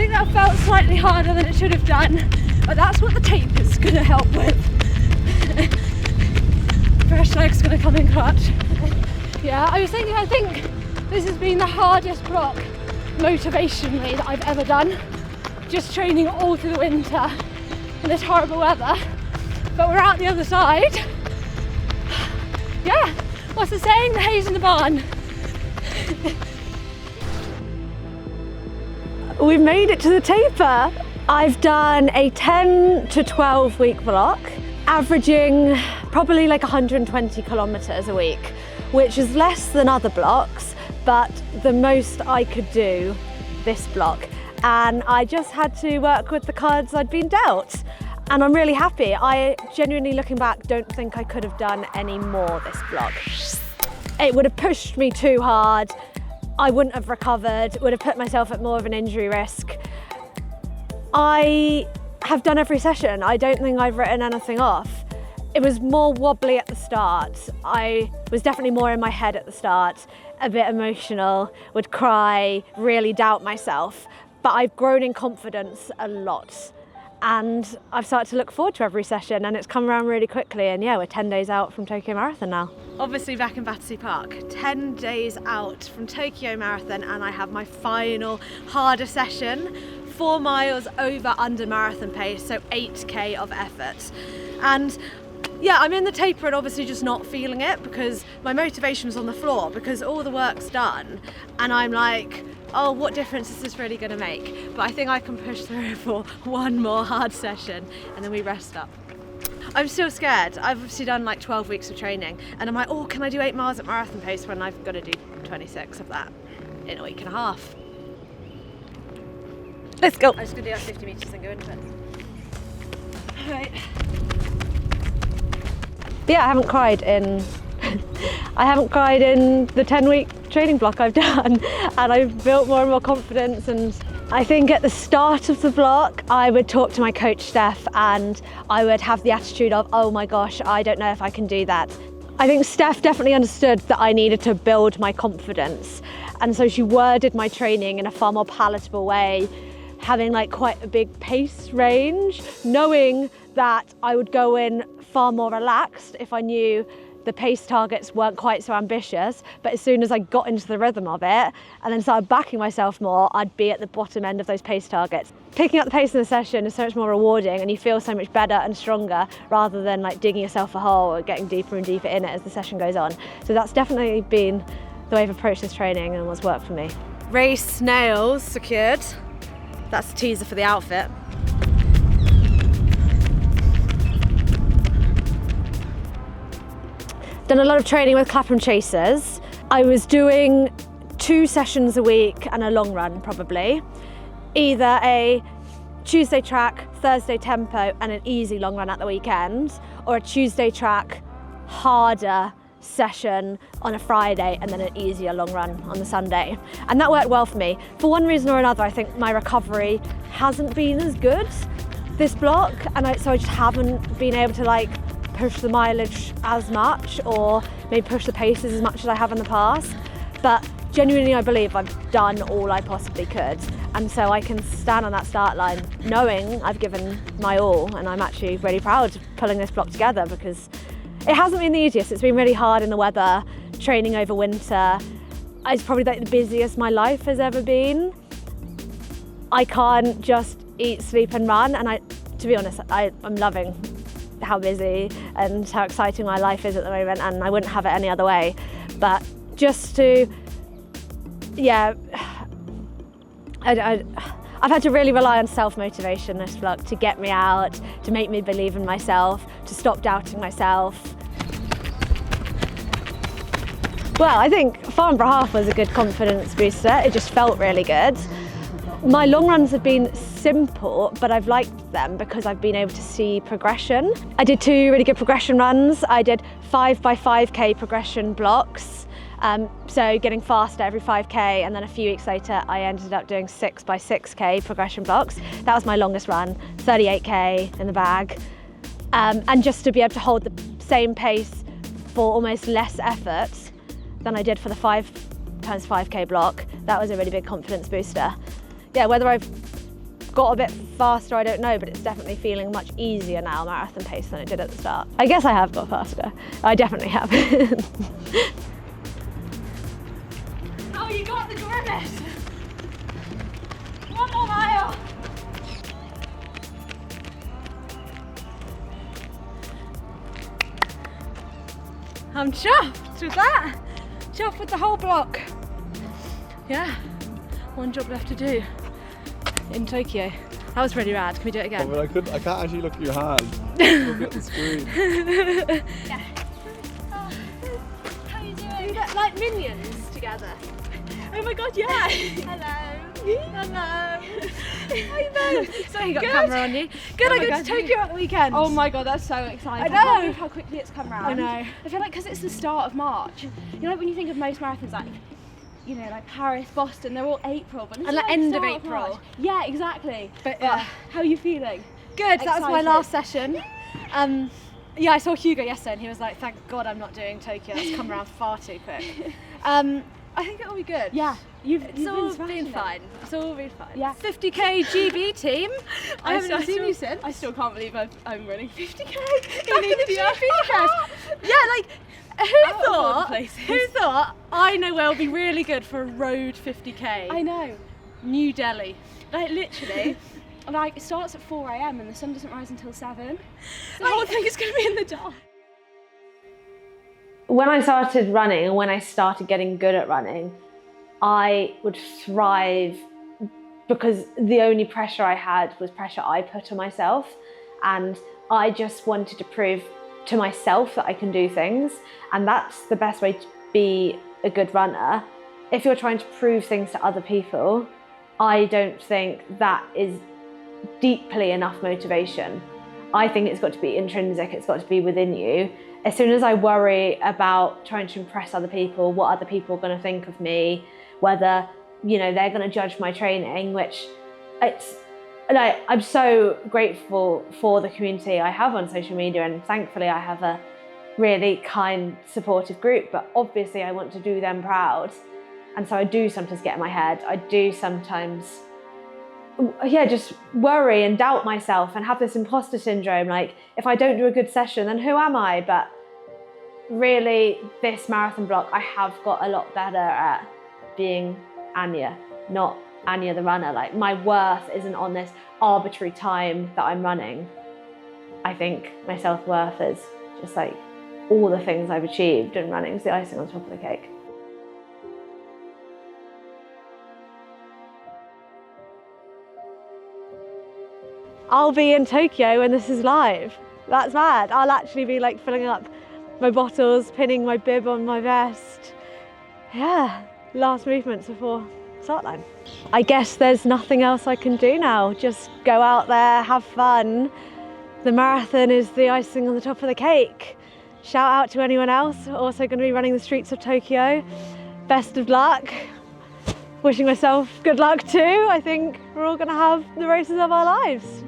think that felt slightly harder than it should have done, but that's what the tape is going to help with. Fresh leg's going to come in clutch. Yeah, I was thinking, I think this has been the hardest block motivationally that I've ever done. Just training all through the winter in this horrible weather, but we're out the other side. Yeah, what's the saying? The hay's in the barn. We've made it to the taper. I've done a 10 to 12 week block, averaging probably like 120 kilometers a week, which is less than other blocks, but the most I could do this block. And I just had to work with the cards I'd been dealt. And I'm really happy. I genuinely, looking back, don't think I could have done any more this block. It would have pushed me too hard. I wouldn't have recovered, would have put myself at more of an injury risk. I have done every session. I don't think I've written anything off. It was more wobbly at the start. I was definitely more in my head at the start, a bit emotional, would cry, really doubt myself. But I've grown in confidence a lot. And I've started to look forward to every session, and it's come around really quickly. And yeah, we're 10 days out from Tokyo Marathon now. Obviously back in Battersea Park, 10 days out from Tokyo Marathon, and I have my final harder session, 4 miles over under marathon pace, so 8k of effort. And yeah, I'm in the taper and obviously just not feeling it because my motivation was on the floor because all the work's done. And I'm like, oh, what difference is this really going to make? But I think I can push through for one more hard session and then we rest up. I'm still scared. I've obviously done like 12 weeks of training and I'm like, oh, can I do 8 miles at marathon pace when I've got to do 26 of that in a week and a half? Let's go. I'm just going to do our 50 metres and go into it. All right. Yeah, I haven't cried in the 10-week training block I've done, and I've built more and more confidence. And I think at the start of the block I would talk to my coach Steph and I would have the attitude of, oh my gosh, I don't know if I can do that. I think Steph definitely understood that I needed to build my confidence, and so she worded my training in a far more palatable way, having like quite a big pace range, knowing that I would go in far more relaxed if I knew the pace targets weren't quite so ambitious. But as soon as I got into the rhythm of it and then started backing myself more, I'd be at the bottom end of those pace targets. Picking up the pace in the session is so much more rewarding and you feel so much better and stronger rather than like digging yourself a hole or getting deeper and deeper in it as the session goes on. So that's definitely been the way I've approached this training and what's worked for me. Race nails secured. That's the teaser for the outfit. Done a lot of training with Clapham Chasers. I was doing 2 sessions a week and a long run probably. Either a Tuesday track, Thursday tempo and an easy long run at the weekend, or a Tuesday track, harder session on a Friday and then an easier long run on the Sunday. And that worked well for me. For one reason or another, I think my recovery hasn't been as good this block, and so I just haven't been able to like push the mileage as much or maybe push the paces as much as I have in the past. But genuinely I believe I've done all I possibly could, and so I can stand on that start line knowing I've given my all, and I'm actually really proud of pulling this block together because it hasn't been the easiest. It's been really hard in the weather, training over winter. It's probably like the busiest my life has ever been. I can't just eat, sleep and run, and to be honest, I'm loving how busy and how exciting my life is at the moment, and I wouldn't have it any other way. But just to, yeah, I've had to really rely on self-motivation this vlog to get me out, to make me believe in myself, to stop doubting myself. Well, I think Farnborough Half was a good confidence booster. It just felt really good. My long runs have been simple, but I've liked them because I've been able to see progression. I did 2 really good progression runs. I did 5 by 5k progression blocks, so getting faster every 5k, and then a few weeks later I ended up doing 6 by 6k progression blocks. That was my longest run, 38k in the bag. And just to be able to hold the same pace for almost less effort than I did for the 5 times 5k block, that was a really big confidence booster. Yeah, whether I've got a bit faster, I don't know, but it's definitely feeling much easier now, marathon pace, than it did at the start. I guess I have got faster. I definitely have. Oh, you got the grimace! One more mile! I'm chuffed with that. Chuffed with the whole block. Yeah, one job left to do in Tokyo. That was pretty rad. Can we do it again? Oh, but I can't actually look at your hands. Look at the screen. Yeah. Oh, how are you doing? We look like minions together. Oh my god, yeah! Hello. Hello! Hi both! So you got Good. the camera on you. Good, Oh I my get God. to Tokyo at the weekend. Oh my god, that's so exciting. I I can't know. believe how quickly it's come round. I know. I feel like because it's the start of March, you know, like when you think of most marathons, like, you know, like Paris, Boston, they're all April, but this And is the like end of start April. March. Yeah, exactly. But yeah. How are you feeling? Good, that was my Excited. last session. Yeah, I saw Hugo yesterday and he was like, thank God I'm not doing Tokyo, that's come around far too quick. I think it will be good. Yeah, It's all been smashing been it. fine. It's all been fine. Yeah. 50k GB team. I haven't even seen you since. I still can't believe I'm running 50k in in India. India. Yeah, like Out who of all the thought? places. Who thought? I know where will be really good for a road 50k. I know. New Delhi. Like literally, like it starts at 4 AM and the sun doesn't rise until 7. The whole thing is going to be in the dark. When I started running and when I started getting good at running, I would thrive because the only pressure I had was pressure I put on myself, and I just wanted to prove to myself that I can do things, and that's the best way to be a good runner. If you're trying to prove things to other people, I don't think that is deeply enough motivation. I think it's got to be intrinsic, it's got to be within you. As soon as I worry about trying to impress other people, what other people are going to think of me, whether, you know, they're going to judge my training, which it's like, I'm so grateful for the community I have on social media, and thankfully I have a really kind, supportive group, but obviously I want to do them proud. And so I do sometimes get in my head. I do sometimes, yeah, just worry and doubt myself and have this imposter syndrome. Like, if I don't do a good session, then who am I? But really, this marathon block, I have got a lot better at being Anya, not Anya the runner. Like, my worth isn't on this arbitrary time that I'm running. I think my self-worth is just like all the things I've achieved, and running is the icing on top of the cake. I'll be in Tokyo when this is live. That's mad. I'll actually be like filling up my bottles, pinning my bib on my vest. Yeah, last movements before start line. I guess there's nothing else I can do now. Just go out there, have fun. The marathon is the icing on the top of the cake. Shout out to anyone else also going to be running the streets of Tokyo. Best of luck. Wishing myself good luck too. I think we're all going to have the races of our lives.